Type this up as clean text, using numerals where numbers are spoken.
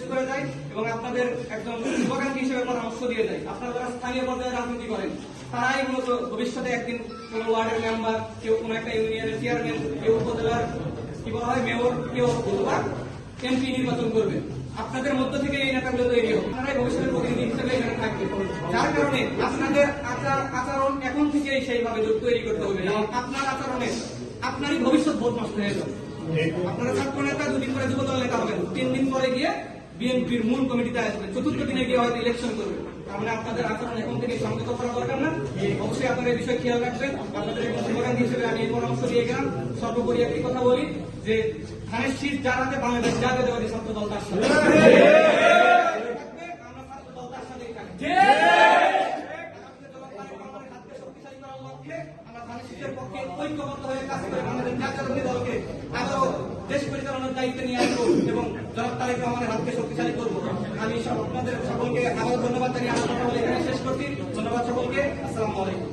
Request করে যাই এবং আপনাদের একজন শুভাকাঙ্ক্ষী হিসেবে পরামর্শ দিয়ে যাই। আপনারা যারা স্থানীয় পর্যায়ে রাজনীতি করেন তারাই মূলত ভবিষ্যতে একদিন কোন ওয়ার্ডের মেম্বার, কেউ কোন একটা ইউনিয়নের চেয়ারম্যান, কেউ উপজেলার কি বলা হয় মেয়র, কেউ অথবা এমপি নির্বাচন করবে। আপনাদের মধ্য থেকে এই নেতাগুলো তৈরি হবে, আপনারাই ভবিষ্যতের প্রতিনিধি হিসেবে এখানে থাকবে। যার কারণে আপনাদের আচরণ এখন থেকেই সেইভাবে তৈরি করতে হবে। আপনার আচরণে আপনারই ভবিষ্যৎ বোধ নষ্ট হয়ে যাবে। আপনারা ছাত্র নেতা, দুদিন পরে যুবদল নেতা হবেন, 3 দিন পরে গিয়ে বিএনপির মূল কমিটিতে আসবেন, 4র্থ দিনে গিয়ে হয়তো ইলেকশন করবেন। তার মানে আপনাদের আচরণ এখন থেকে সংযত করা দরকার না। অবশ্যই আপনারা এই বিষয়ে খেয়াল রাখবেন। আপনাদের একজন শুভাকাঙ্ক্ষী হিসেবে আমি এই পরামর্শ দিয়ে গেলাম। সর্বোপরি একটি কথা বলি যে ধানের শীত যার হাতে বাংলাদেশ জাতীয়তাবাদী ছাত্র দল তার সাথে আমরা ছাত্র দল তার সাথেই থাকি। আমরা ধানের শীতের পক্ষে ঐক্যবদ্ধ হয়ে কাজ করে বাংলাদেশ জাতীয়তাবাদী দলকে আবারও দেশ পরিচালনার দায়িত্বে নিয়ে আসবো এবং জনাব তারেক রহমানের হাতকে শক্তিশালী করবো। আমি আপনাদের সকলকে আবারও ধন্যবাদ জানিয়ে আমার কথা বলে এখানে শেষ করছি। ধন্যবাদ সকলকে। আসসালামু আলাইকুম।